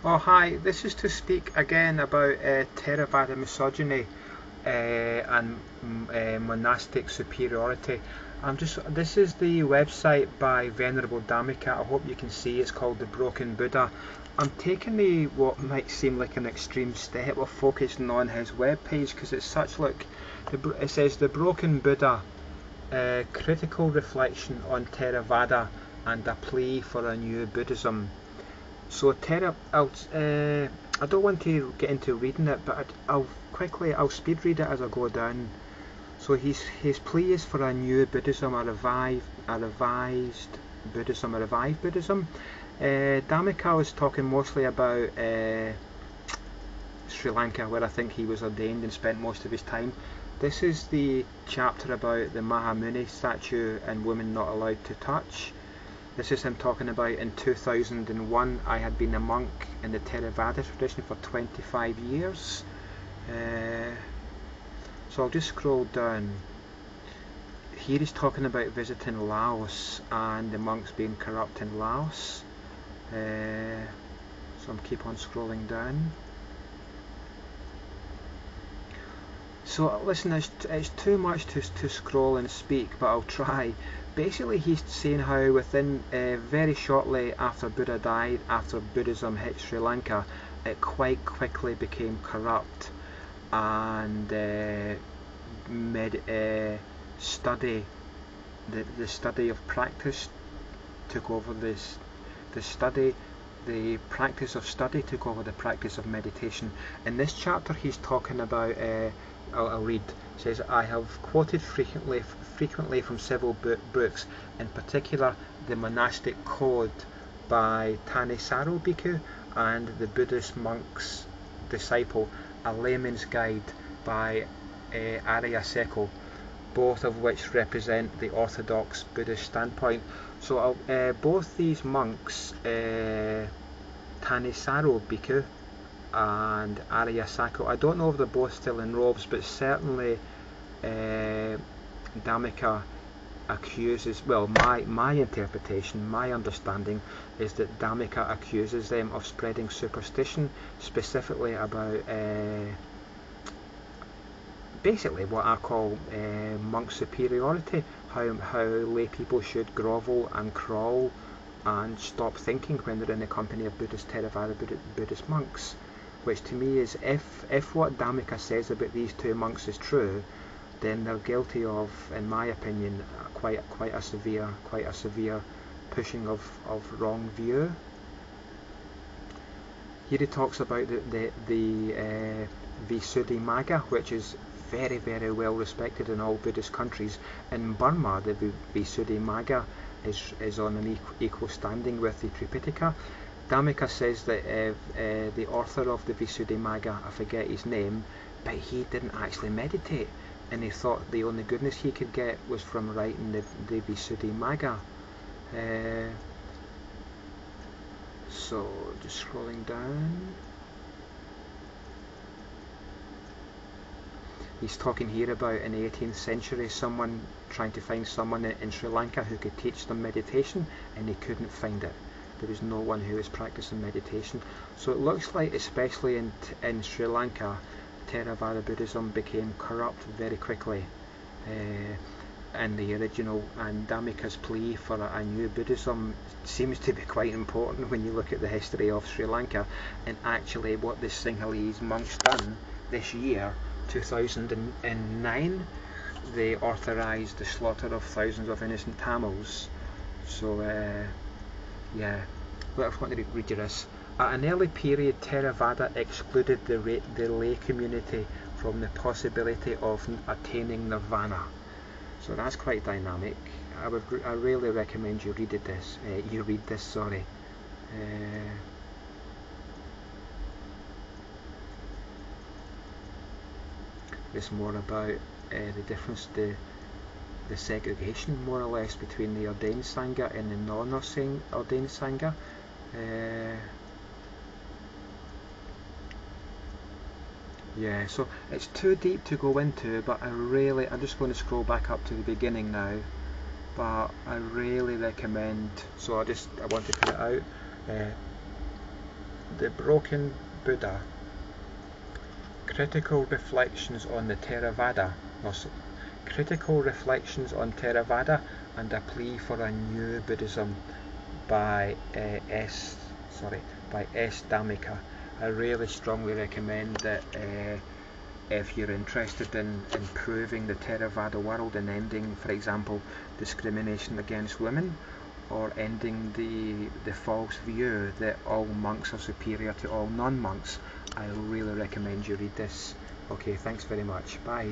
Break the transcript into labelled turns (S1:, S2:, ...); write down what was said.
S1: Oh hi, this is to speak again about Theravada misogyny and monastic superiority. This is the website by Venerable Dhammika. I hope you can see it's called The Broken Buddha. I'm taking what might seem like an extreme step of focusing on his webpage because it's such like, it says The Broken Buddha, critical reflection on Theravada and a plea for a new Buddhism. So I don't want to get into reading it, but I'll speed read it as I go down. So his plea is for a new Buddhism, a revived Buddhism. Dhammika was talking mostly about Sri Lanka, where I think he was ordained and spent most of his time. This is the chapter about the Mahamuni statue and women not allowed to touch. This is him talking about in 2001 I had been a monk in the Theravada tradition for 25 years. So I'll just scroll down. Here he's talking about visiting Laos and the monks being corrupt in Laos. So I'll keep on scrolling down. So listen, it's too much to scroll and speak, but I'll try. Basically he's saying how within very shortly after Buddha died, after Buddhism hit Sri Lanka, it quite quickly became corrupt, and the study of practice took over the practice of study took over the practice of meditation. In this chapter he's talking about I'll read. It says, I have quoted frequently from several books, in particular the monastic code by Thanissaro Bhikkhu and the Buddhist monk's disciple, a layman's guide by Arya Seko, both of which represent the orthodox Buddhist standpoint. So both these monks, Thanissaro Bhikkhu and Arya Seko, I don't know if they're both still in robes, but certainly Dhammika accuses, well, my interpretation, my understanding is that Dhammika accuses them of spreading superstition, specifically about basically what I call monk superiority, how lay people should grovel and crawl and stop thinking when they're in the company of Theravada Buddhist monks. Which to me is, if what Dhammika says about these two monks is true, then they're guilty of, in my opinion, quite a severe pushing of wrong view. Here he talks about the Visuddhimagga, which is very, very well respected in all Buddhist countries. In Burma, the Visuddhimagga is on an equal standing with the Tripitaka. Dhammika says that the author of the Visuddhimagga, I forget his name, but he didn't actually meditate, and he thought the only goodness he could get was from writing the Visuddhimagga. So just scrolling down. He's talking here about in the 18th century someone trying to find someone in Sri Lanka who could teach them meditation, and they couldn't find it. There was no one who was practicing meditation. So it looks like, especially in Sri Lanka, Theravada Buddhism became corrupt very quickly. And the original, and Dhammika's plea for a new Buddhism seems to be quite important when you look at the history of Sri Lanka, and actually what the Sinhalese monks done this year, 2009, they authorised the slaughter of thousands of innocent Tamils. So yeah, I want to read you this. At an early period, Theravada excluded the lay community from the possibility of attaining nirvana. So that's quite dynamic. I really recommend you read this. This more about the difference, the segregation more or less between the ordained Sangha and the non-ordained Sangha. Yeah, so it's too deep to go into, but I'm just going to scroll back up to the beginning now, but I really recommend, so I want to put it out, The Broken Buddha. Critical Reflections on the Theravada. Critical Reflections on Theravada and a Plea for a New Buddhism by S. Dhammika. I really strongly recommend that if you're interested in improving the Theravada world and ending, for example, discrimination against women, or ending the false view that all monks are superior to all non-monks, I really recommend you read this. Okay, thanks very much. Bye.